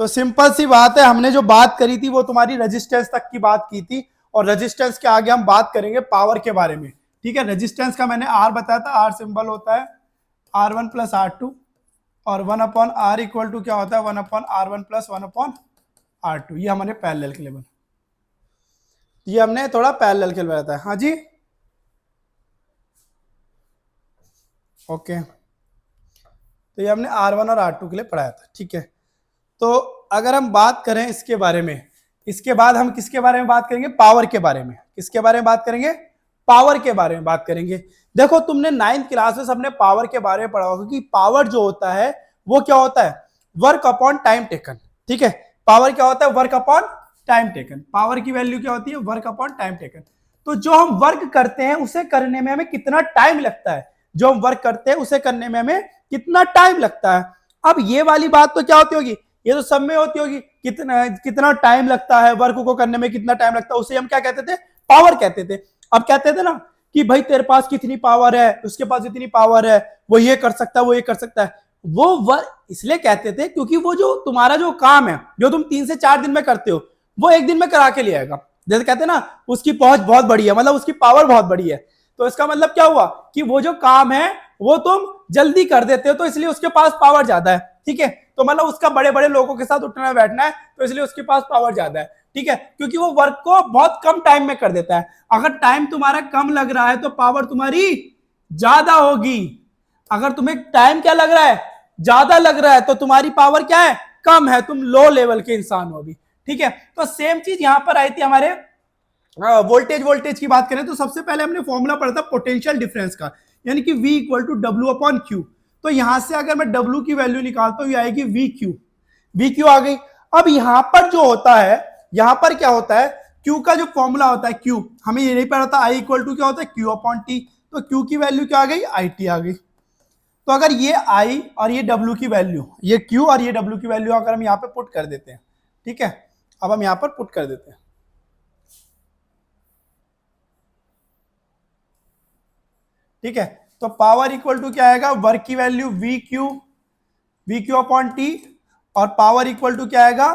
तो सिंपल सी बात है, हमने जो बात करी थी वो तुम्हारी रेजिस्टेंस तक की बात की थी, और रेजिस्टेंस के आगे हम बात करेंगे पावर के बारे में। ठीक है, रेजिस्टेंस का मैंने आर बताया था, आर सिंबल होता है R1 प्लस R2, और 1/R इक्वल टू क्या होता है 1/R1 प्लस 1/R2। ये हमारे पैरेलल के लिए बना, ये हमने थोड़ा पैरेलल के लिए बताया था। हाँ जी, ओके, तो ये हमने R1 और R2 के लिए पढ़ाया था। ठीक है, तो अगर हम बात करें इसके बारे में, इसके बाद हम किसके बारे में बात करेंगे, पावर के बारे में। किसके बारे में बात करेंगे, पावर के बारे में बात करेंगे। देखो तुमने 9th क्लास में सबने पावर के बारे में पढ़ा होगा कि पावर जो होता है वो क्या होता है, वर्क अपॉन टाइम टेकन। ठीक है, पावर क्या होता है, work upon time taken. Power की वैल्यू क्या होती है, वर्क अपॉन टाइम टेकन। तो जो हम वर्क करते हैं उसे करने में हमें कितना टाइम लगता है, जो हम वर्क करते हैं उसे करने में हमें कितना टाइम लगता है। अब ये वाली बात तो क्या होती होगी, ये तो सब में होती होगी, कितना कितना टाइम लगता है, वर्क को करने में कितना टाइम लगता है, उसे हम क्या कहते थे, पावर कहते थे। अब कहते थे ना कि भाई तेरे पास कितनी पावर है, उसके पास इतनी पावर है, वो ये कर सकता है, वो ये कर सकता है। वो वर्क इसलिए कहते थे क्योंकि वो जो तुम्हारा जो काम है, जो तुम 3 से 4 दिन में करते हो, वो एक दिन में करा के ले आएगा। जैसे कहते हैं ना उसकी पहुंच बहुत बड़ी है, मतलब उसकी पावर बहुत बड़ी है। तो इसका मतलब क्या हुआ कि वो जो काम है वो तुम जल्दी कर देते हो, तो इसलिए उसके पास पावर ज्यादा है। ठीक है, तो मतलब उसका बड़े बड़े लोगों के साथ उठना बैठना है, तो इसलिए उसके पास पावर ज्यादा है। ठीक है, क्योंकि वो वर्क को बहुत कम टाइम में कर देता है। अगर टाइम तुम्हारा कम लग रहा है तो पावर तुम्हारी ज्यादा होगी। अगर तुम्हें टाइम क्या लग रहा है, ज्यादा लग रहा है, तो तुम्हारी पावर क्या है, कम है, तुम लो लेवल के इंसान हो अभी। ठीक है, तो सेम चीज यहां पर आई थी हमारे वोल्टेज की बात करें तो सबसे पहले हमने फॉर्मूला पढ़ा था पोटेंशियल डिफरेंस का, यानी कि V equal to W upon Q. तो यहां से अगर मैं W की वैल्यू निकालता हूं, ये आएगी वी क्यू आ गई। अब यहां पर जो होता है, यहां पर क्या होता है, Q का जो फॉर्मूला होता है Q, हमें ये नहीं पता था, I इक्वल टू क्या होता है Q अपॉन T। तो Q की वैल्यू क्या आ गई, IT आ गई। तो अगर ये I और ये W की वैल्यू, ये Q और ये W की वैल्यू अगर हम यहाँ पे पुट कर देते हैं, ठीक है, अब हम यहाँ पर पुट कर देते हैं, ठीक है, तो पावर इक्वल टू क्या आएगा, वर्क की value we Q upon T, और पावर इक्वल टू क्या आएगा,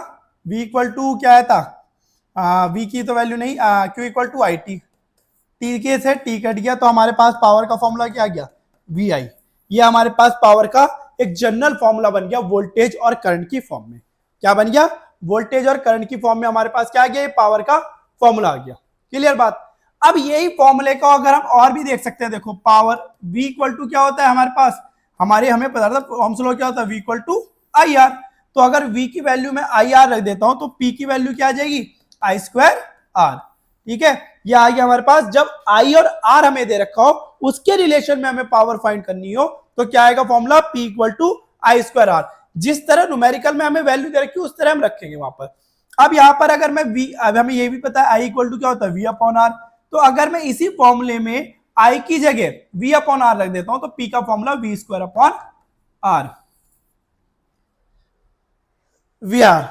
वी इक्वल टू क्या आया था, वी की तो वैल्यू नहीं, Q equal to I T. T के से टी कट गया, तो हमारे पास पावर का फॉर्मूला क्या आ गया, वी आई। ये हमारे पास पावर का एक जनरल फॉर्मूला बन गया वोल्टेज और करंट की फॉर्म में। क्या बन गया, वोल्टेज और करंट की फॉर्म में हमारे पास क्या आ गया, पावर का फॉर्मूला आ गया। क्लियर बात। अब यही फॉर्मूले को अगर हम और भी देख सकते हैं, देखो पावर v इक्वल टू क्या होता है हमारे पास, हमें पता था फॉर्मूला क्या होता है, v equal to I R. तो अगर v की वैल्यू में आई आर रख देता हूं तो p की वैल्यू क्या आ जाएगी, आई स्क्वायर आर। ठीक है, ये आ गया हमारे पास। जब i और r हमें दे रखा हो, उसके रिलेशन में हमें पावर फाइंड करनी हो, तो क्या आएगा formula, p equal to I square R. जिस तरह न्यूमेरिकल में हमें वैल्यू दे रखी है उस तरह हम रखेंगे वहां पर। अब यहां पर अगर मैं v, अब हमें ये भी पता है i इक्वल टू क्या होता है, v अपॉन आर। तो अगर मैं इसी फॉर्मूले में I की जगह V अपॉन आर रख देता हूं, तो P का formula V square upon R, V R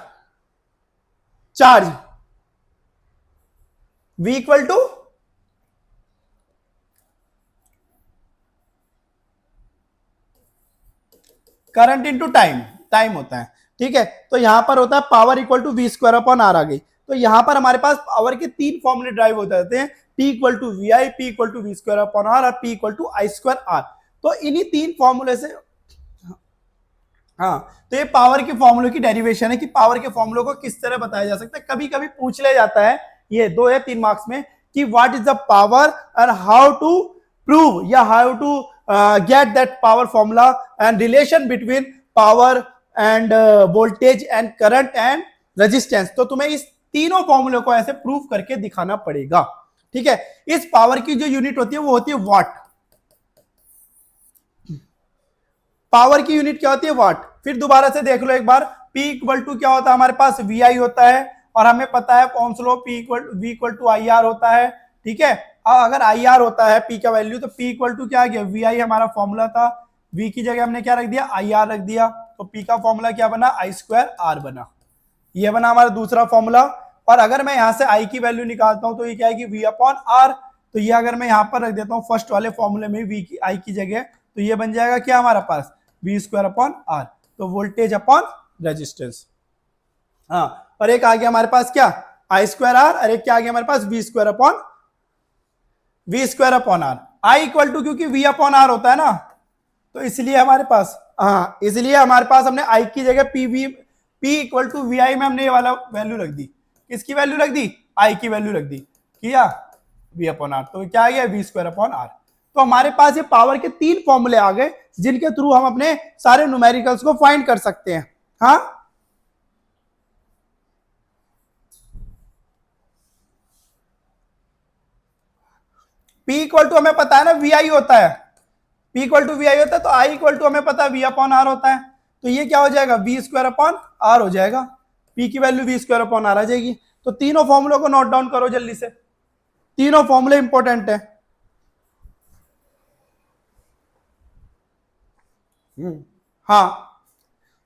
charge, V equal to current into time होता है। ठीक है, तो यहां पर होता है power equal to V square upon R आ गई। तो यहां पर हमारे पास पावर के 3 फॉर्मूले ड्राइव हो जाते हैं, P equal to V I, P equal to V square upon R, और P equal to I square R. तो इन्हीं 3 फॉर्मूले से, हाँ, तो ये पावर के फॉर्मूले की डेरिवेशन है कि पावर के फॉर्मूले को किस तरह बताया जा सकता है। कभी कभी पूछ लिया जाता है, ये 2 या 3 मार्क्स में, कि what is the power and how to prove, या how to get that power formula and relation between power and voltage and current and resistance. तो तुम्हें इस तीनों फॉर्मूले को ऐसे प्रूव करके दिखाना पड़ेगा। ठीक है, इस पावर की जो यूनिट होती है वो होती है वाट। पावर की यूनिट क्या होती है, वाट। फिर दोबारा से देख लो एक बार, P इक्वल टू क्या होता है हमारे पास, वी आई होता है, और हमें पता है Ohm's law P equal to I R होता है। ठीक है, अगर आई आर होता है P का वैल्यू, तो P इक्वल टू क्या आ गया, वी आई हमारा फॉर्मूला था, V की जगह हमने क्या रख दिया, आई आर रख दिया, तो P का फॉर्मूला क्या बना, आई स्क्वायर आर बना। ये बना हमारा दूसरा फॉर्मूला। और अगर मैं यहां से I की वैल्यू निकालता हूं तो ये क्या है कि V अपॉन आर। तो ये अगर मैं यहां पर रख देता हूं फर्स्ट वाले फॉर्मूले में V की I की जगह, तो ये बन जाएगा क्या हमारा पास, वी स्क्वायर अपॉन आर। तो वोल्टेज अपॉन रेजिस्टेंस। हाँ, और एक आ गया हमारे पास क्या, आई स्क्वायर आर, और एक क्या आ गया हमारे पास, V square upon R. I equal to, क्योंकि वी अपॉन आर होता है ना, तो इसलिए हमारे पास, हाँ इसलिए हमारे पास हमने आई की जगह पी इक्वल टू वी आई में हमने ये वाला वैल्यू रख दी। किसकी वैल्यू रख दी, आई की वैल्यू रख दी, किया वी अपॉन आर, तो क्या आ गया वी स्क्वायर अपॉन आर। तो हमारे पास ये पावर के 3 फॉर्मूले आ गए जिनके थ्रू हम अपने सारे न्यूमेरिकल्स को फाइंड कर सकते हैं। हाँ, P इक्वल टू हमें पता है ना वी आई होता है, P इक्वल टू वी आई होता है, तो I इक्वल टू हमें पता है वी अपॉन आर होता है, तो ये क्या हो जाएगा, वी स्क्वायर अपॉन आर हो जाएगा। P की value V square upon R आ जाएगी। तो तीनों फॉर्मूलों को नोट डाउन करो जल्दी से, तीनों फॉर्मूले इंपॉर्टेंट है। हाँ,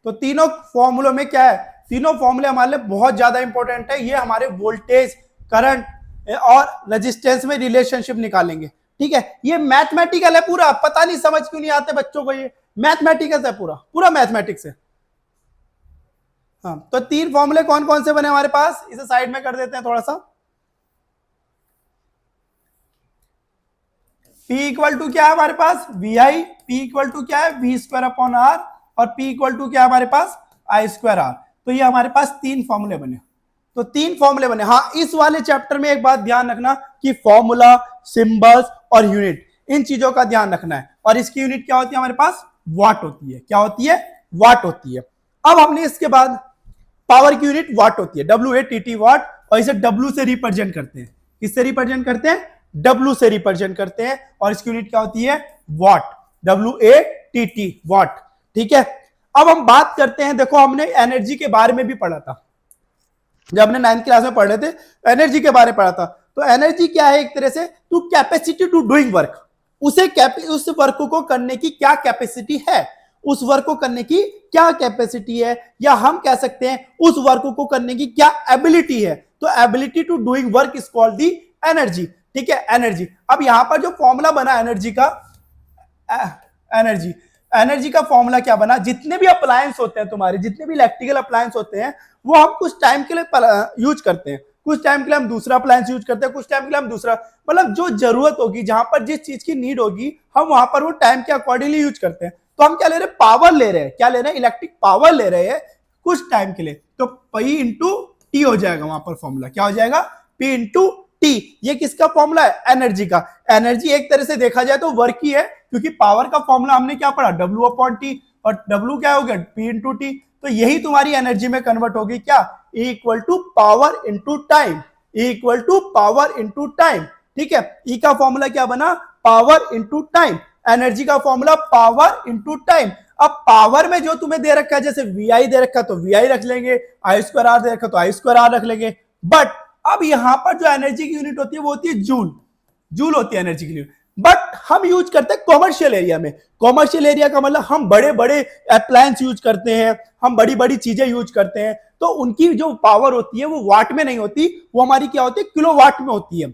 तो तीनों फॉर्मूलों में क्या है, तीनों फॉर्मूले हमारे लिए बहुत ज्यादा इंपॉर्टेंट है। ये हमारे वोल्टेज, करंट और रेजिस्टेंस में रिलेशनशिप निकालेंगे। ठीक है, ये मैथमेटिकल है पूरा, पता नहीं समझ क्यों नहीं आते बच्चों को, ये मैथमेटिकल है पूरा, पूरा मैथमेटिक्स है। हाँ, तो 3 फॉर्मूले कौन कौन से बने हमारे पास, इसे साइड में कर देते हैं थोड़ा सा। P इक्वल टू क्या है हमारे पास, V I, P equal to क्या है, वी स्क्वायर अपॉन आर, और P इक्वल टू क्या है हमारे पास, आई स्क्वायर आर। तो ये हमारे पास 3 फॉर्मूले बने, तो 3 फॉर्मूले बने। हाँ, इस वाले चैप्टर में एक बात ध्यान रखना कि फॉर्मूला, सिंबल्स और यूनिट, इन चीजों का ध्यान रखना है। और इसकी यूनिट क्या होती है हमारे पास, वाट होती है। क्या होती है, वाट होती है। अब हमने इसके बाद पावर की यूनिट वाट होती है, WATT वाट, और इसे W से रिप्रेजेंट करते हैं। किससे रिप्रेजेंट करते हैं, W से रिप्रेजेंट करते हैं, और इसकी यूनिट क्या होती है, वाट, WATT वाट। ठीक है, अब हम बात करते हैं, देखो हमने एनर्जी के बारे में भी पढ़ा था, जब हमने 9th क्लास में पढ़ रहे थे एनर्जी के बारे में पढ़ा था। तो एनर्जी क्या है, एक तरह से to capacity to doing work, उस वर्क को करने की क्या कैपेसिटी है, उस वर्क को करने की क्या कैपेसिटी है, या हम कह सकते हैं उस वर्क को करने की क्या एबिलिटी है। तो ability to doing work is called the energy. ठीक है, एनर्जी। अब यहां पर जो फॉर्मूला बना एनर्जी का, एनर्जी का फॉर्मूला क्या बना, जितने भी अप्लायंस होते हैं तुम्हारे, जितने भी इलेक्ट्रिकल अप्लायंस होते हैं, वो हम कुछ टाइम के लिए यूज करते हैं, कुछ टाइम के लिए हम दूसरा अप्लायंस यूज करते हैं, कुछ टाइम के लिए हम दूसरा, मतलब जो जरूरत होगी, जहां पर जिस चीज की नीड होगी, हम वहां पर वो टाइम के अकॉर्डिंगली यूज करते हैं। तो हम क्या ले रहे हैं, पावर ले रहे हैं, क्या ले रहे हैं, इलेक्ट्रिक पावर ले रहे हैं कुछ टाइम के लिए। तो P इंटू टी हो जाएगा वहां पर फॉर्मूला, क्या हो जाएगा, P इंटू टी। ये किसका फॉर्मूला है, एनर्जी का। एनर्जी एक तरह से देखा जाए तो वर्क ही है, क्योंकि पावर का फॉर्मूला हमने क्या पढ़ा, W अपॉन टी, और W क्या हो गया, P इंटू टी। तो यही तुम्हारी एनर्जी में कन्वर्ट होगी, क्या, E equal to power into time, E equal to power into time. ठीक है, E का फॉर्मूला क्या बना, पावर इंटू टाइम, एनर्जी का फॉर्मूला पावर इंटू टाइम। अब पावर में जो तुम्हें दे रखा है, जैसे VI दे रखा है तो VI रख लेंगे, आई स्क्वायर आर दे रखा तो आई स्क्वायर आर रख लेंगे। बट अब यहां पर जो एनर्जी की यूनिट होती है वो होती है जूल, जूल होती है एनर्जी की यूनिट। बट हम यूज करते हैं कॉमर्शियल एरिया में। कॉमर्शियल एरिया का मतलब हम बड़े बड़े अप्लायंस यूज करते हैं, हम बड़ी बड़ी चीजें यूज करते हैं, तो उनकी जो पावर होती है वो वाट में नहीं होती, वो हमारी क्या होती है, किलो वाट में होती है।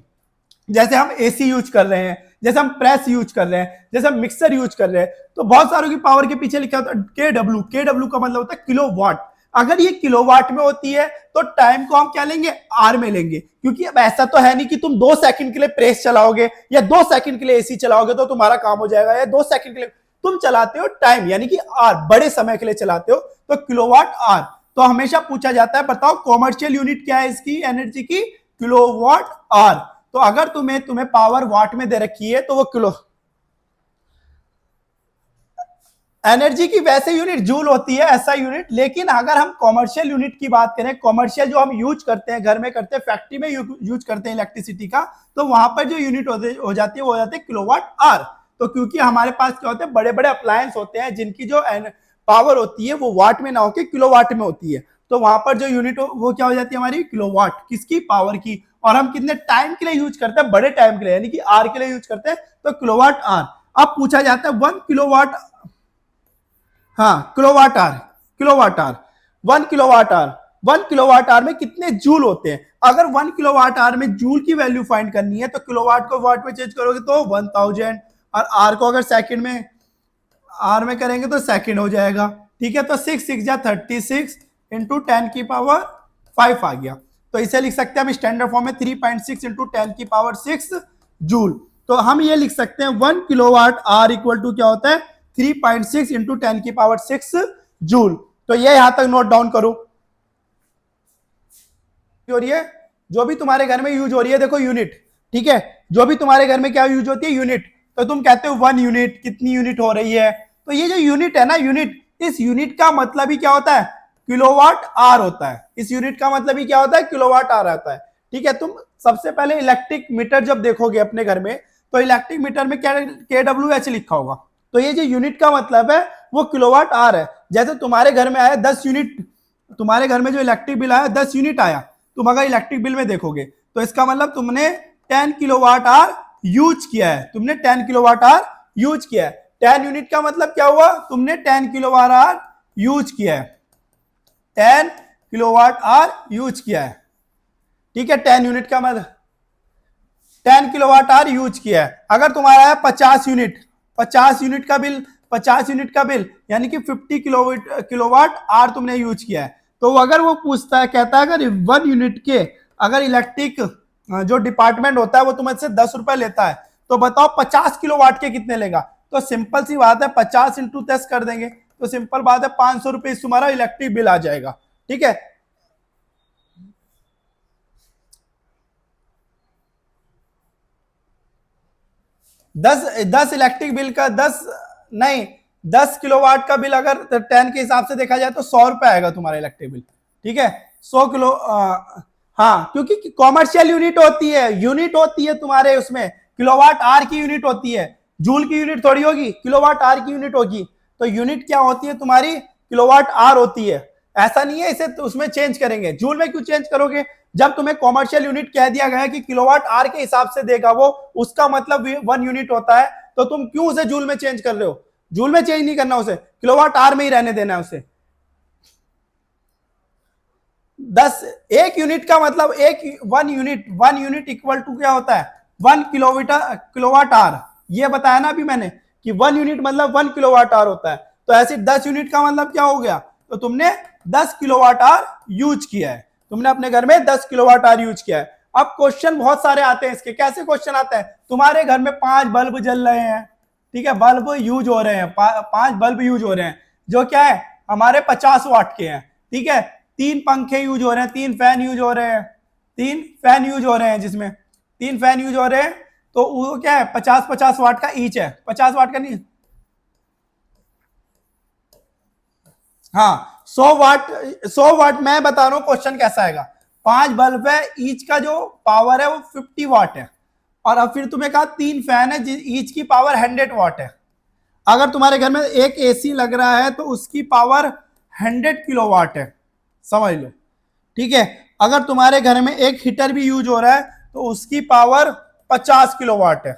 जैसे हम AC यूज कर रहे हैं, जैसे हम प्रेस यूज कर रहे हैं, जैसे हम मिक्सर यूज कर रहे हैं, तो बहुत सारों की पावर के पीछे लिखा होता है KW, KW का मतलब होता है किलो वाट। अगर ये किलोवाट में होती है तो टाइम को हम क्या लेंगे, आर में लेंगे, क्योंकि अब ऐसा तो है नहीं कि तुम 2 सेकंड के लिए प्रेस चलाओगे या 2 सेकंड के लिए AC चलाओगे तो तुम्हारा काम हो जाएगा, या 2 सेकंड के लिए तुम चलाते हो टाइम, यानी कि आर, बड़े समय के लिए चलाते हो, तो किलोवाट आर। तो हमेशा पूछा जाता है, बताओ कॉमर्शियल यूनिट क्या है इसकी एनर्जी की, किलोवाट आर। तो अगर तुम्हें पावर वाट में दे रखी है तो वो किलो, एनर्जी की वैसे यूनिट जूल होती है, ऐसा यूनिट। लेकिन अगर हम कॉमर्शियल यूनिट की बात करें, कॉमर्शियल जो हम यूज करते हैं, घर में करते हैं, फैक्ट्री में यूज करते हैं इलेक्ट्रिसिटी का, तो वहां पर जो यूनिट हो जाती है वो हो जाती है किलोवाट आर। तो क्योंकि हमारे पास क्या होते हैं, बड़े बड़े अप्लायंस होते हैं जिनकी जो पावर होती है वो वाट में ना होकर किलोवाट में होती है, तो वहां पर जो यूनिट वो क्या हो जाती है हमारी, किलोवाट, किसकी, पावर की। और हम कितने टाइम के लिए यूज करते हैं, बड़े टाइम के लिए, यानी कि आर के लिए यूज करते हैं, तो किलोवाट आर। अब पूछा जाता है 1 किलोवाट, हाँ kilowatt hour, kilowatt hour, 1 kilowatt hour, 1 kilowatt hour में कितने जूल होते हैं। अगर 1 किलोवाट आर में जूल की वैल्यू फाइंड करनी है तो किलोवाट को वाट में चेंज करोगे तो 1000, और आर को अगर सेकंड में, आर में करेंगे तो सेकंड हो जाएगा। ठीक है, तो 6 6 जा 36 इंटू 10 की पावर 5 आ गया। तो इसे लिख सकते हैं हम स्टैंडर्ड फॉर्म में 3.6 इंटू 10 की पावर 6 जूल। तो हम ये लिख सकते हैं 1 किलोवाट आर इक्वल टू क्या होता है 3.6 इंटू 10 की पावर 6 जूल। तो ये यहां तक नोट डाउन करो। हो रही है जो भी तुम्हारे घर में यूज हो रही है, देखो यूनिट, ठीक है, जो भी तुम्हारे घर में क्या यूज होती है यूनिट, तो तुम कहते हो 1 यूनिट, कितनी यूनिट हो रही है, तो ये जो यूनिट है ना यूनिट, इस यूनिट का मतलब ही क्या होता है किलोवाट आर होता है। इस यूनिट का मतलब ही क्या होता है किलोवाट आर आता है। ठीक है, तुम सबसे पहले इलेक्ट्रिक मीटर जब देखोगे अपने घर में, तो इलेक्ट्रिक मीटर में क्या KWH लिखा होगा, तो ये जो यूनिट का मतलब है वो किलोवाट आर है। जैसे तुम्हारे घर में आया 10 यूनिट, तुम्हारे घर में जो इलेक्ट्रिक बिल आया 10 यूनिट आया, तुम अगर इलेक्ट्रिक बिल में देखोगे तो इसका मतलब तुमने 10 किलोवाट आर यूज किया है, तुमने 10 किलोवाट आर यूज किया है। 10 यूनिट का मतलब क्या हुआ, तुमने 10 किलोवाट आर यूज किया है, 10 किलोवाट आर यूज किया है। ठीक है, 10 यूनिट का मतलब 10 किलोवाट आर यूज किया है। अगर तुम्हारा है 50 यूनिट, 50 यूनिट का बिल, 50 यूनिट का बिल यानी कि 50 किलोवाट आर तुमने यूज किया है, तो अगर वो पूछता है, कहता है अगर 1 यूनिट के अगर इलेक्ट्रिक जो डिपार्टमेंट होता है वो तुमसे 10 रुपए लेता है, तो बताओ 50 किलोवाट के कितने लेगा। तो सिंपल सी बात है 50 इंटू 10 कर देंगे, तो सिंपल बात है 500 रुपए तुम्हारा इलेक्ट्रिक बिल आ जाएगा। ठीक है, 10 इलेक्ट्रिक बिल का 10 नहीं 10 किलोवाट का बिल अगर 10 के हिसाब से देखा जाए तो 100 रुपए आएगा तुम्हारा इलेक्ट्रिक बिल। ठीक है, 100 किलो हाँ, क्योंकि कॉमर्शियल यूनिट होती है, यूनिट होती है तुम्हारे उसमें, किलोवाट आर की यूनिट होती है, जूल की यूनिट थोड़ी होगी, किलोवाट आर की यूनिट होगी। तो यूनिट क्या होती है तुम्हारी किलोवाट आर होती है। ऐसा नहीं है इसे तो उसमें चेंज करेंगे, जूल में क्यों चेंज करोगे, जब तुम्हें कॉमर्शियल यूनिट कह दिया गया है कि किलोवाट आर के हिसाब से देगा वो, उसका मतलब 1 यूनिट होता है, तो तुम क्यों उसे जूल में चेंज कर रहे हो, जूल में चेंज नहीं करना उसे, किलोवाट आर में ही रहने देना है उसे। 10 एक यूनिट का मतलब एक 1 यूनिट इक्वल टू क्या होता है 1 किलोवाट आर, ये बताया ना अभी मैंने कि 1 यूनिट मतलब 1 किलोवाट आर होता है। तो ऐसे 10 यूनिट का मतलब क्या हो गया, तो तुमने 10 किलोवाट आर यूज किया है, तुमने अपने घर में 10 किलोवाट आर यूज किया है। अब क्वेश्चन बहुत सारे आते हैं इसके, कैसे क्वेश्चन आते हैं, तुम्हारे घर में 5 बल्ब जल रहे हैं, ठीक है, बल्ब यूज हो रहे हैं, 5 बल्ब यूज हो रहे हैं, जो क्या है हमारे 50 वाट के हैं। ठीक है, 3 पंखे यूज हो रहे हैं, 3 फैन यूज हो रहे हैं, 3 फैन यूज हो रहे हैं, जिसमें 3 फैन यूज हो रहे हैं, तो वो क्या है 50-50 वाट का ईच है, 50 वाट का नहीं, हाँ 100 वाट मैं बता रहा हूं क्वेश्चन कैसा आएगा। 5 बल्ब है, ईच का जो पावर है वो 50 वाट है, और अब फिर तुम्हें कहा 3 फैन है, ईच की पावर 100 वाट है। अगर तुम्हारे घर में एक एसी लग रहा है तो उसकी पावर 100 किलोवाट है, समझ लो। ठीक है, अगर तुम्हारे घर में एक हीटर भी यूज हो रहा है तो उसकी पावर 50 किलोवाट है।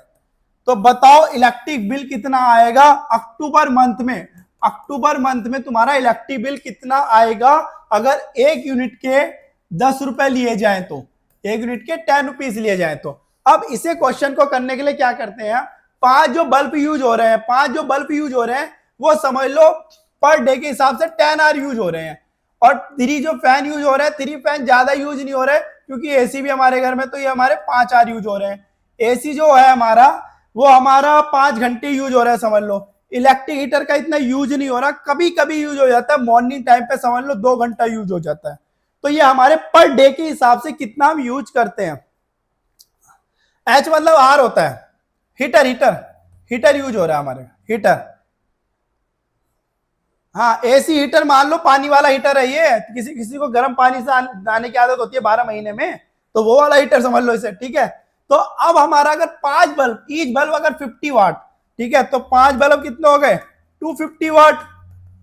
तो बताओ इलेक्ट्रिक बिल कितना आएगा अक्टूबर मंथ में, अक्टूबर मंथ में तुम्हारा इलेक्ट्रिक बिल कितना आएगा अगर 1 यूनिट के 10 रुपए लिए जाए, तो 1 यूनिट के 10 रुपीज लिए जाए। तो अब इसे क्वेश्चन को करने के लिए क्या करते हैं, 5 जो बल्ब यूज हो रहे हैं, 5 जो बल्ब यूज हो रहे हैं वो समझ लो पर डे के हिसाब से 10 आवर यूज हो रहे हैं, और 3 जो फैन यूज हो रहे हैं, 3 फैन ज्यादा यूज नहीं हो रहे क्योंकि एसी भी हमारे घर में, तो ये हमारे 5 आवर यूज हो रहे हैं। एसी जो है हमारा वो हमारा 5 घंटे यूज हो रहा है, समझ लो। इलेक्ट्रिक हीटर का इतना यूज नहीं हो रहा, कभी कभी यूज हो जाता है, मॉर्निंग टाइम पे समझ लो 2 घंटा यूज हो जाता है। तो ये हमारे पर डे के हिसाब से कितना हम यूज करते हैं। एच मतलब आर होता है, हीटर हीटर हीटर यूज हो रहा है हमारे, हीटर, हाँ एसी हीटर मान लो पानी वाला हीटर है ये, किसी किसी को गर्म पानी से आने की आदत होती है 12 महीने में, तो वो वाला हीटर समझ लो इसे। ठीक है, तो अब हमारा अगर 5 बल्ब, ईच बल्ब अगर 50 वाट, ठीक है, तो 5 बल्ब कितने हो गए 250 वाट,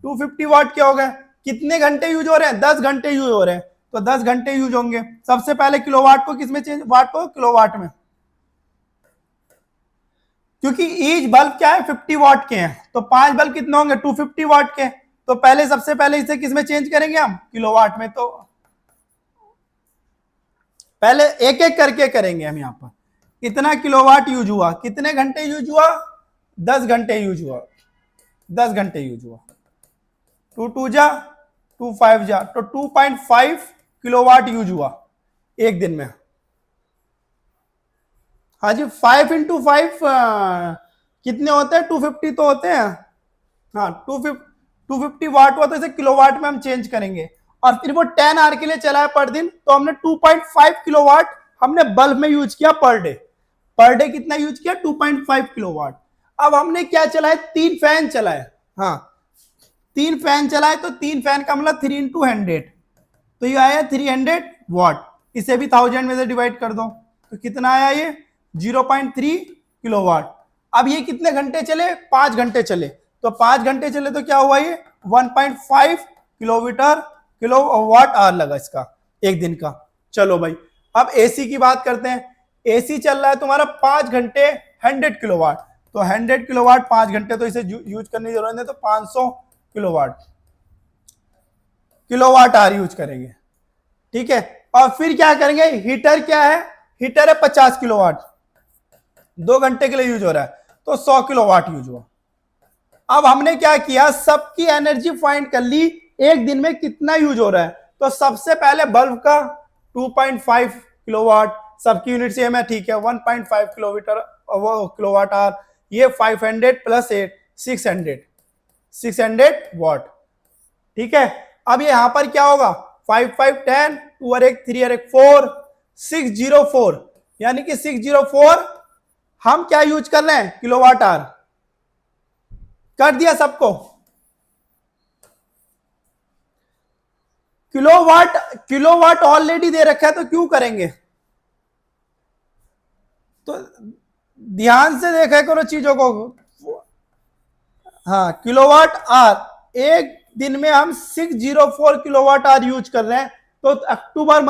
250 वाट क्या हो गए, कितने घंटे यूज हो रहे हैं 10 घंटे यूज हो रहे हैं, तो 10 घंटे यूज होंगे। सबसे पहले किलोवाट को किसमें चेंज, वाट को किलोवाट में, क्योंकि ईच बल्ब क्या है 50 वाट के हैं, तो 5 बल्ब कितने होंगे 250 वाट के, तो पहले सबसे पहले इसे किसमें चेंज करेंगे हम किलोवाट में। तो पहले एक एक करके करेंगे हम, यहां पर कितना किलोवाट यूज हुआ, कितने घंटे यूज हुआ 10 घंटे यूज हुआ, 10 घंटे यूज हुआ, 2 2 जा 2 5 जा, तो 2.5 किलोवाट यूज हुआ एक दिन में। हाँ जी, 5 इंटू 5 कितने होते हैं? 250 तो होते हैं। हाँ, 250 वाट हुआ, तो इसे किलोवाट में हम चेंज करेंगे। और फिर वो 10 आवर के लिए चला है पर दिन, तो हमने 2.5 किलोवाट हमने बल्ब में यूज किया पर डे। पर डे कितना यूज किया? 2.5 किलोवाट। अब हमने क्या चलाए? 3 फैन चलाए। हाँ, 3 फैन चलाए, तो 3 फैन का मतलब 3 इंटू 100, तो ये आया 300 वाट। इसे भी 1000 में से डिवाइड कर दो, तो कितना आया? ये 0.3 किलोवाट। अब ये कितने घंटे चले? 5 घंटे चले। तो 5 घंटे चले तो क्या हुआ? ये 1.5 किलोवाट आवर लगा इसका एक दिन का। चलो भाई, अब एसी की बात करते हैं। एसी चल रहा है तुम्हारा 5 घंटे 100 किलोवाट, तो 100 किलोवाट 5 घंटे, तो इसे यूज करने की जरूरत नहीं, तो 500 किलोवाट आवर यूज करेंगे। ठीक है, और फिर क्या करेंगे? हीटर क्या है? हीटर है 50 किलोवाट, 2 घंटे के लिए यूज हो रहा है, तो 100 किलोवाट यूज हुआ। अब हमने क्या किया? सबकी एनर्जी फाइंड कर ली, एक दिन में कितना यूज हो रहा है। तो सबसे पहले बल्ब का 2.5 किलोवाट, सबकी यूनिट सेम है, ठीक है, 1.5 किलोवाट आवर। ये 500 प्लस 8, 600 वाट। ठीक है, अब ये यहां पर क्या होगा? 5 5 10, 2 और 1 3 और 1 4, 604, यानी कि 604 हम क्या यूज कर रहे हैं? Kilowatt hour. कर दिया सबको? किलोवाट ऑलरेडी दे रखा है, तो क्यों करेंगे? तो ध्यान से देखा करो चीजों को। हाँ, किलोवाट आवर, एक दिन में हम 604 किलोवाट आवर यूज कर रहे हैं, तो अक्टूबर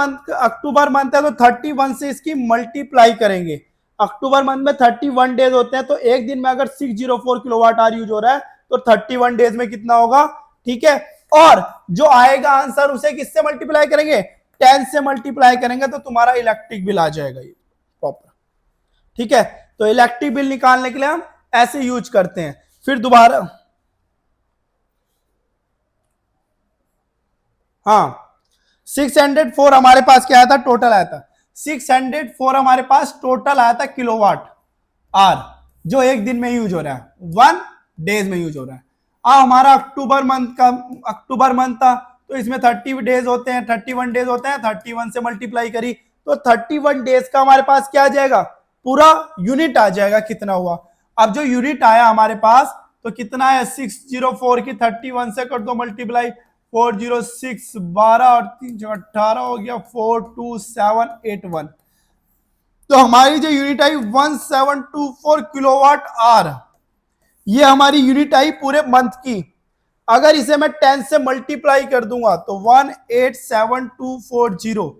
मंथ है, तो 31 से इसकी मल्टीप्लाई करेंगे। अक्टूबर मंथ में 31 डेज होते हैं, तो एक दिन में अगर 604 किलोवाट आवर यूज हो रहा है, तो 31 डेज में कितना होगा? ठीक है, और जो आएगा आंसर उसे किससे मल्टीप्लाई करेंगे? 10 से मल्टीप्लाई करेंगे, तो तुम्हारा इलेक्ट्रिक बिल आ जाएगा ये प्रॉपर। ठीक है, तो इलेक्ट्रिक बिल निकालने के लिए हम ऐसे यूज करते हैं। फिर दोबारा, हाँ, 604 हमारे पास क्या आया था? टोटल आया था 604, हमारे पास टोटल आया था किलोवाट आवर, जो एक दिन में यूज हो रहा है, 1 डेज में यूज हो रहा है। अब हमारा अक्टूबर मंथ था, तो इसमें 30 डेज होते हैं, 31 डेज होते हैं, 31 से मल्टीप्लाई करी, तो 31 डेज का हमारे पास क्या आ जाएगा? पूरा यूनिट आ जाएगा, कितना हुआ। अब जो यूनिट आया हमारे पास, तो कितना है? 604 की 31 से कर दो मल्टीप्लाई, 406, 12 और 3 18 हो गया, 42781। तो हमारी जो यूनिट आई 1724 किलोवाट आवर, ये हमारी यूनिट आई पूरे मंथ की। अगर इसे मैं 10 से मल्टीप्लाई कर दूंगा, तो 187240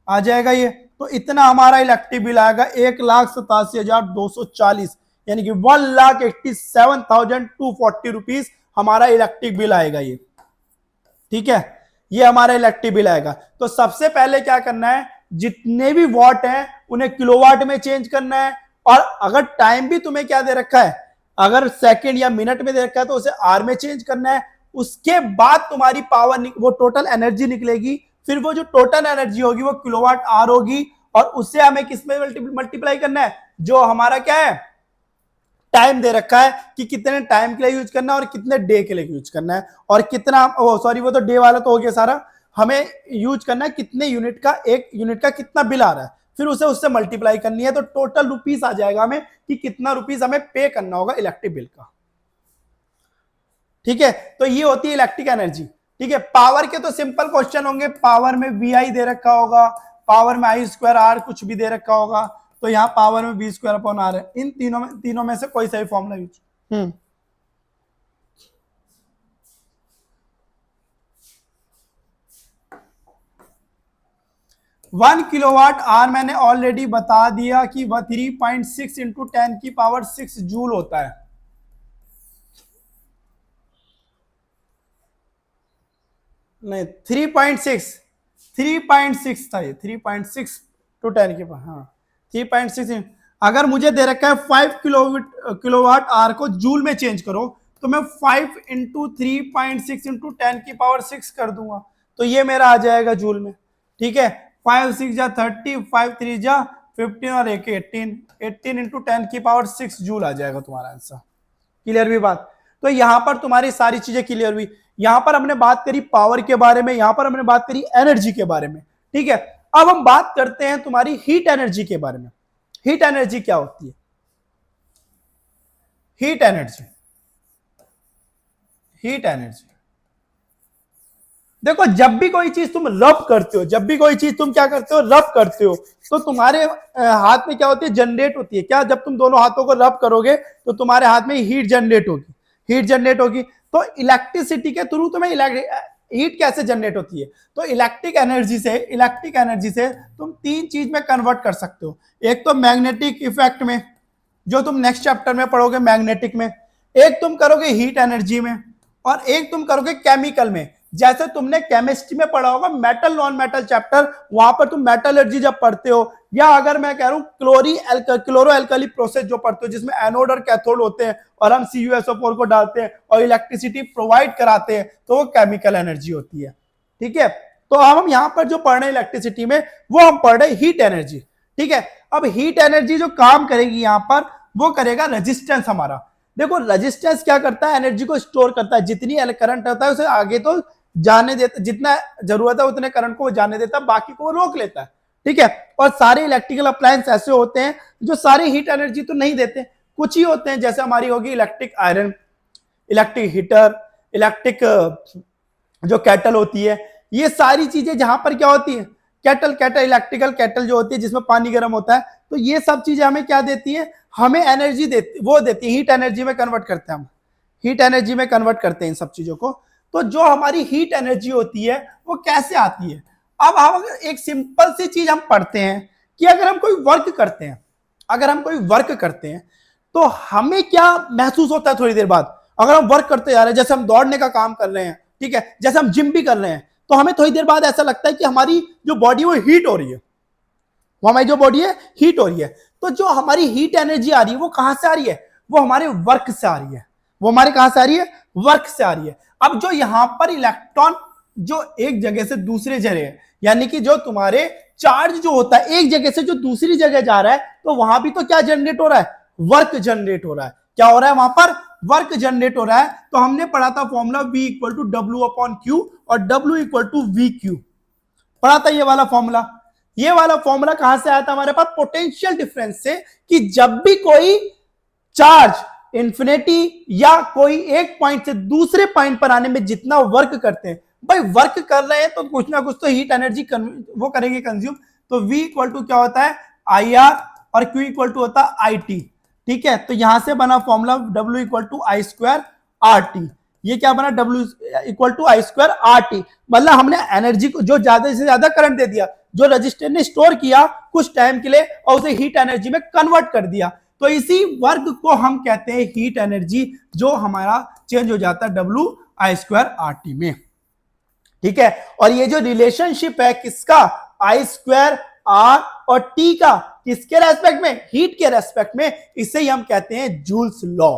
आ जाएगा ये। तो इतना हमारा इलेक्ट्रिक बिल आएगा, 1,87,240, यानी कि 1,87,240 रुपीज हमारा इलेक्ट्रिक बिल आएगा ये। ठीक है, ये हमारा इलेक्ट्रिक बिल आएगा। तो सबसे पहले क्या करना है? जितने भी वॉट हैं उन्हें किलोवाट में चेंज करना है, और अगर टाइम भी तुम्हें क्या दे रखा है, अगर सेकंड या मिनट में दे रखा है, तो उसे आर में चेंज करना है। उसके बाद तुम्हारी पावर, वो टोटल एनर्जी निकलेगी, फिर वो जो टोटल एनर्जी होगी वो किलोवाट आवर होगी, और उससे हमें किस में मल्टीप्लाई करना है? जो हमारा क्या है? टाइम दे रखा है कि कितने टाइम के लिए यूज करना है और कितने डे के लिए यूज करना है, और कितना, सॉरी वो तो डे वाला तो हो गया सारा, हमें यूज करना है कितने यूनिट का, एक यूनिट का कितना बिल आ रहा है, फिर उसे उससे मल्टीप्लाई करनी है, तो टोटल रुपीस आ जाएगा हमें कि कितना रुपीस हमें पे करना होगा इलेक्ट्रिक बिल का। ठीक है, तो ये होती है इलेक्ट्रिक एनर्जी। ठीक है, पावर के तो सिंपल क्वेश्चन होंगे, पावर में वी दे रखा होगा, पावर में आई स्क्वायर आर कुछ भी दे रखा होगा, तो यहाँ पावर में बी स्क्वायर अपॉन आर है। इन तीनों में से कोई सा भी फॉर्मूला यूज। 1 किलोवाट आवर मैंने ऑलरेडी बता दिया कि वह 3.6 इंटू 10 की पावर 6 जूल होता है। नहीं, 3.6 था ये, 3.6 टू 10 की पावर, हाँ 3.6। अगर मुझे दे रखा है 5 किलोवाट आवर को जूल में चेंज करो, तो मैं 5 इंटू 3.6 इंटू 10 की पावर 6 कर दूंगा, तो ये मेरा आ जाएगा जूल में। ठीक है, 5 6 जा 30, 5 3 जा 15 और 1 18, 18 इंटू 10 की पावर 6 जूल आ जाएगा तुम्हारा आंसर। क्लियर हुई बात? तो यहां पर तुम्हारी सारी चीजें क्लियर हुई। यहां पर हमने बात करी पावर के बारे में, यहां पर हमने बात करी एनर्जी के बारे में, ठीक है। अब हम बात करते हैं तुम्हारी हीट एनर्जी के बारे में। हीट एनर्जी क्या होती है? हीट एनर्जी, हीट एनर्जी, देखो जब भी कोई चीज तुम रब करते हो, जब भी कोई चीज तुम क्या करते हो, रब करते हो, तो तुम्हारे हाथ में क्या होती है, जनरेट होती है। क्या? जब तुम दोनों हाथों को रब करोगे तो तुम्हारे हाथ में हीट जनरेट होगी, हीट जनरेट होगी। तो इलेक्ट्रिसिटी के थ्रू तुम्हें हीट कैसे जनरेट होती है? तो इलेक्ट्रिक एनर्जी से तुम तीन चीज में कन्वर्ट कर सकते हो। एक तो मैग्नेटिक इफेक्ट में, जो तुम नेक्स्ट चैप्टर में पढ़ोगे मैग्नेटिक में, एक तुम करोगे हीट एनर्जी में, और एक तुम करोगे केमिकल में। जैसे तुमने केमिस्ट्री में पढ़ा होगा मेटल नॉन मेटल चैप्टर, वहां पर तुम मेटलर्जी जब पढ़ते हो, या अगर मैं कह रहा हूं क्लोरो एल्कली प्रोसेस जो पढ़ते हो, जिसमें एनोड और कैथोड होते हैं और हम CuSO4 को डालते हैं और इलेक्ट्रिसिटी प्रोवाइड कराते हैं, तो वो केमिकल एनर्जी होती है, ठीक है। तो अब हम यहां पर जो पढ़ रहे हैं इलेक्ट्रिसिटी में, वो हम पढ़ रहे हैं हीट एनर्जी, ठीक है। अब हीट एनर्जी जो काम करेगी यहां पर, वो करेगा रेजिस्टेंस हमारा। देखो रेजिस्टेंस क्या करता है, एनर्जी को स्टोर करता है। जितनी करंट होता है उसे आगे तो जाने देता, जितना जरूरत है उतने करंट को वो जाने देता है, बाकी को वो रोक लेता है, ठीक है। और सारे इलेक्ट्रिकल अप्लायंस ऐसे होते हैं जो सारे हीट एनर्जी तो नहीं देते, कुछ ही होते हैं। जैसे हमारी होगी electric iron, electric heater, electric जो कैटल होती है, ये सारी चीजें जहां पर क्या होती है, कैटल इलेक्ट्रिकल कैटल जो होती है जिसमें पानी गर्म होता है, तो ये सब चीजें हमें क्या देती है, हमें एनर्जी देती, वो देती है, हीट एनर्जी में कन्वर्ट करते हैं हम, हीट एनर्जी में कन्वर्ट करते हैं इन सब चीजों को। तो जो हमारी हीट एनर्जी होती है वो कैसे आती है? अब हम अगर एक सिंपल सी चीज हम पढ़ते हैं कि अगर हम कोई वर्क करते हैं, अगर हम कोई वर्क करते हैं तो हमें क्या महसूस होता है थोड़ी देर बाद? अगर हम वर्क करते जा रहे हैं, जैसे हम दौड़ने का काम कर रहे हैं, ठीक है, जैसे हम जिम भी कर रहे हैं, तो हमें थोड़ी देर बाद ऐसा लगता है कि हमारी जो बॉडी वो हीट हो रही है, वो हमारी जो बॉडी है हीट हो रही है। तो जो हमारी हीट एनर्जी आ रही है वो कहां से आ रही है? वो हमारे वर्क से आ रही है। वो हमारे कहां से आ रही है? वर्क से आ रही है। अब जो यहां पर इलेक्ट्रॉन जो एक जगह से दूसरे जगह, यानी कि जो तुम्हारे चार्ज जो होता है एक जगह से जो दूसरी जगह जा रहा है, तो वहां भी तो क्या जनरेट हो रहा है? वर्क जनरेट हो रहा है। क्या हो रहा है वहां पर? वर्क जनरेट हो रहा है। तो हमने पढ़ा था formula V equal to W/Q और W इक्वल टू VQ, पढ़ा था ये वाला फॉर्मूला। ये वाला फॉर्मूला कहां से आया था हमारे पास? पोटेंशियल डिफरेंस से, कि जब भी कोई चार्ज इंफिनिटी या कोई एक पॉइंट से दूसरे पॉइंट पर आने में जितना वर्क करते हैं, भाई वर्क कर रहे हैं तो कुछ ना कुछ तो हीट एनर्जी वो करेंगे कंज्यूम। तो V इक्वल टू क्या होता है? IR, और Q इक्वल टू होता है IT, ठीक है। तो यहां से बना formula W equal to I² RT। ये क्या बना? W equal to I² RT। मतलब हमने एनर्जी को जो ज्यादा से ज्यादा करंट दे दिया, जो रजिस्टर ने स्टोर किया कुछ टाइम के लिए और उसे हीट एनर्जी में कन्वर्ट कर दिया। तो इसी वर्क को हम कहते हैं हीट एनर्जी, जो हमारा चेंज हो जाता है WI² RT में, ठीक है। और ये जो रिलेशनशिप है किसका? I² R और T का, किसके रेस्पेक्ट में? हीट के रेस्पेक्ट में। इसे ही हम कहते हैं जूल्स लॉ।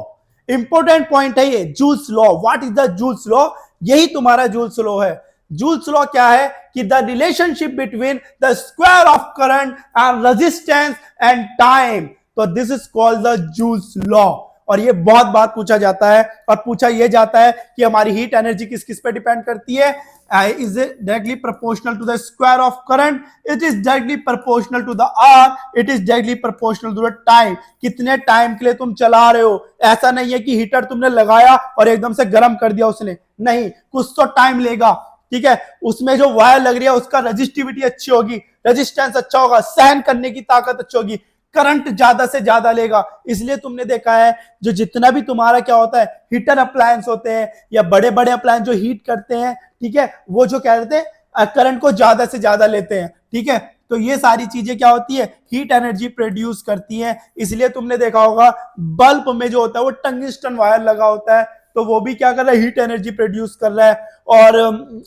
इंपॉर्टेंट पॉइंट है ये, Joule's law. What is the Joule's law? यही तुम्हारा जूल्स लॉ है। जूल्स लॉ क्या है? कि the relationship between the square of current and resistance and time, तो this is called the Joule's law. और ये बहुत बार पूछा जाता है, और पूछा यह जाता है कि हमारी हीट एनर्जी किस किस पे डिपेंड करती है? Is it directly proportional to the square of current, it is directly proportional to the R, it is directly proportional to the time. कितने टाइम के लिए तुम चला रहे हो? ऐसा नहीं है कि हीटर तुमने लगाया और एकदम से गर्म कर दिया उसने, नहीं, कुछ तो टाइम लेगा, ठीक है। उसमें जो वायर लग रही है उसका रेजिस्टिविटी अच्छी होगी, रेजिस्टेंस अच्छा होगा, सहन करने की ताकत अच्छी होगी, करंट ज्यादा से ज्यादा लेगा। इसलिए तुमने देखा है जो जितना भी तुम्हारा क्या होता है हीटर अप्लायंस होते हैं या बड़े बड़े अप्लायंस जो हीट करते हैं, ठीक है, वो जो क्या कहते हैं करंट को ज्यादा से ज्यादा लेते हैं, ठीक है। तो ये सारी चीजें क्या होती है? हीट एनर्जी प्रोड्यूस करती हैं। इसलिए तुमने देखा होगा बल्ब में जो होता है वो टंगस्टन वायर लगा होता है, तो वो भी क्या कर रहा है? हीट एनर्जी प्रोड्यूस कर रहा है। और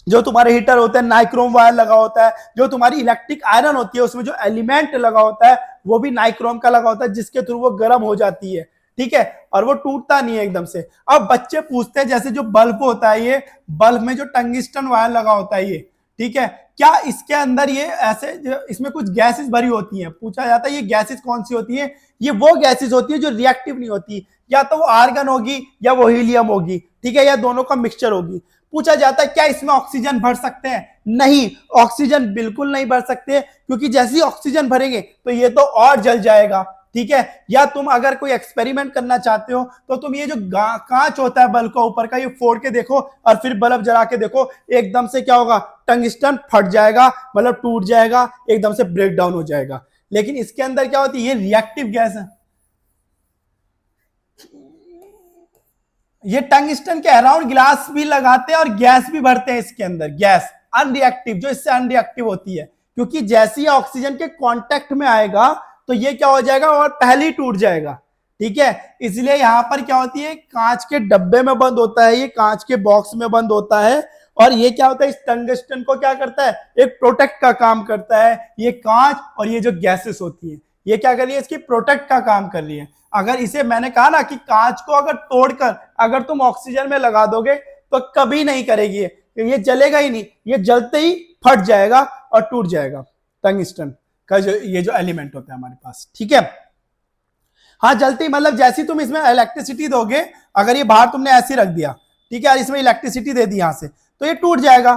जो तुम्हारे हीटर होते हैं नाइक्रोम वायर लगा होता है, जो तुम्हारी इलेक्ट्रिक आयरन होती है उसमें जो एलिमेंट लगा होता है वो भी नाइक्रोम का लगा होता है, जिसके थ्रू वो गर्म हो जाती है, ठीक है, और वो टूटता नहीं है एकदम से। अब बच्चे पूछते हैं, जैसे जो बल्ब होता है, ये बल्ब में जो टंगस्टन वायर लगा होता है, ये ठीक है। क्या इसके अंदर ये ऐसे इसमें कुछ गैसेस भरी होती हैं, पूछा जाता है ये गैसेस कौन सी होती है, ये वो गैसेस होती है जो रिएक्टिव नहीं होती, या तो वो आर्गन होगी या वो हीलियम होगी, ठीक है, या दोनों का मिक्सचर होगी। पूछा जाता है क्या इसमें ऑक्सीजन भर सकते हैं, नहीं, ऑक्सीजन बिल्कुल नहीं भर सकते, क्योंकि जैसे ही ऑक्सीजन भरेंगे तो ये तो और जल जाएगा, ठीक है। या तुम अगर कोई एक्सपेरिमेंट करना चाहते हो तो तुम ये जो कांच होता है बल्ब का ऊपर का, ये फोड़ के देखो और फिर बल्ब जला के देखो, एकदम से क्या होगा, टंगस्टन फट जाएगा, मतलब टूट जाएगा, एकदम से ब्रेक डाउन हो जाएगा। लेकिन इसके अंदर क्या होती है, ये रिएक्टिव गैस है। ये टंगस्टन के अराउंड ग्लास भी लगाते हैं और गैस भी भरते हैं इसके अंदर, गैस अनरिएक्टिव, जो इससे अनरिएक्टिव होती है, क्योंकि जैसे ही ऑक्सीजन के कांटेक्ट में आएगा तो ये क्या हो जाएगा, और पहले ही टूट जाएगा, ठीक है। इसलिए यहां पर क्या होती है, कांच के डब्बे में बंद होता है, ये कांच के बॉक्स में बंद होता है, और ये क्या होता है, इस टंगस्टन को क्या करता है, एक प्रोटेक्ट का काम करता है। ये कांच और ये जो गैसेस होती है, ये क्या कर रही है, इसकी प्रोटेक्ट का काम कर रही है। अगर इसे, मैंने कहा ना कि कांच को अगर तोड़कर अगर तुम ऑक्सीजन में लगा दोगे तो कभी नहीं करेगी ये जलेगा ही नहीं, ये जलते ही फट जाएगा और टूट जाएगा, टंगस्टन का जो ये जो एलिमेंट होता है हमारे पास, ठीक है। हाँ, जलते ही मतलब जैसे तुम इसमें इलेक्ट्रिसिटी दोगे, अगर ये बाहर तुमने ऐसे रख दिया, ठीक है, और इसमें इलेक्ट्रिसिटी दे दी यहां से, तो ये टूट जाएगा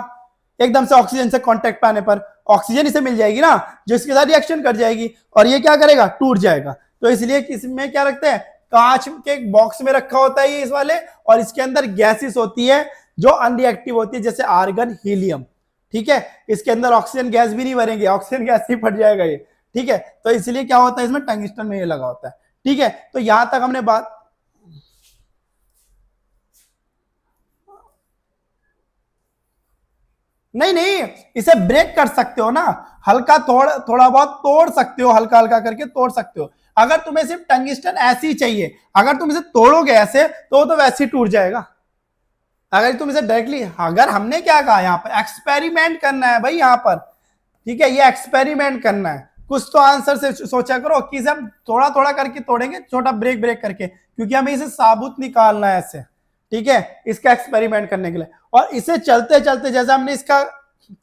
एकदम से ऑक्सीजन से कांटेक्ट पाने पर, ऑक्सीजन इसे मिल जाएगी ना, जो इसके साथ रिएक्शन कर जाएगी और ये क्या करेगा, टूट जाएगा। तो इसलिए इसमें क्या रखते हैं, कांच के बॉक्स में रखा होता है ये इस वाले, और इसके अंदर गैसेस होती है जो अनरिएक्टिव होती है, जैसे आर्गन, हीलियम, ठीक है। इसके अंदर ऑक्सीजन गैस भी नहीं भरेंगे, ऑक्सीजन गैस ही फट जाएगा ये, ठीक है। तो इसलिए क्या होता है, इसमें टंगस्टन में ये लगा होता है, ठीक है। तो यहां तक हमने बात, नहीं नहीं, इसे ब्रेक कर सकते हो ना, हल्का थोड़ा बहुत तोड़ सकते हो, हल्का हल्का करके तोड़ सकते हो। अगर तुम्हें सिर्फ टंगस्टन ऐसे ही चाहिए, अगर तुम इसे तोड़ोगे ऐसे तो वो तो वैसे ही टूट जाएगा। अगर तुम इसे डायरेक्टली, अगर हमने क्या कहा, यहाँ पर एक्सपेरिमेंट करना है भाई, यहाँ पर, ठीक है, ये एक्सपेरिमेंट करना है, कुछ तो आंसर से सोचा करो कि हम थोड़ा थोड़ा करके तोड़ेंगे, छोटा ब्रेक ब्रेक करके, क्योंकि हमें इसे साबुत निकालना है ऐसे, ठीक है, इसका एक्सपेरिमेंट करने के लिए। और इसे चलते चलते, जैसे हमने इसका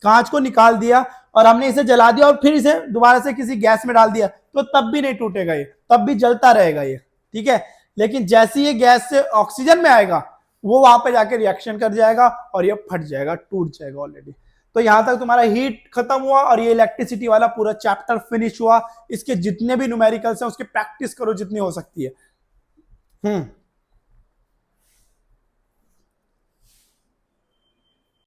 कांच को निकाल दिया और हमने इसे जला दिया और फिर इसे दोबारा से किसी गैस में डाल दिया, तो तब भी नहीं टूटेगा ये, तब भी जलता रहेगा ये, ठीक है। लेकिन जैसे ये गैस से ऑक्सीजन में आएगा, वो वहां पे जाके रिएक्शन कर जाएगा और ये फट जाएगा, टूट जाएगा ऑलरेडी। तो यहां तक तुम्हारा हीट खत्म हुआ और ये इलेक्ट्रिसिटी वाला पूरा चैप्टर फिनिश हुआ। इसके जितने भी न्यूमेरिकल्स हैं उसकी प्रैक्टिस करो जितनी हो सकती है।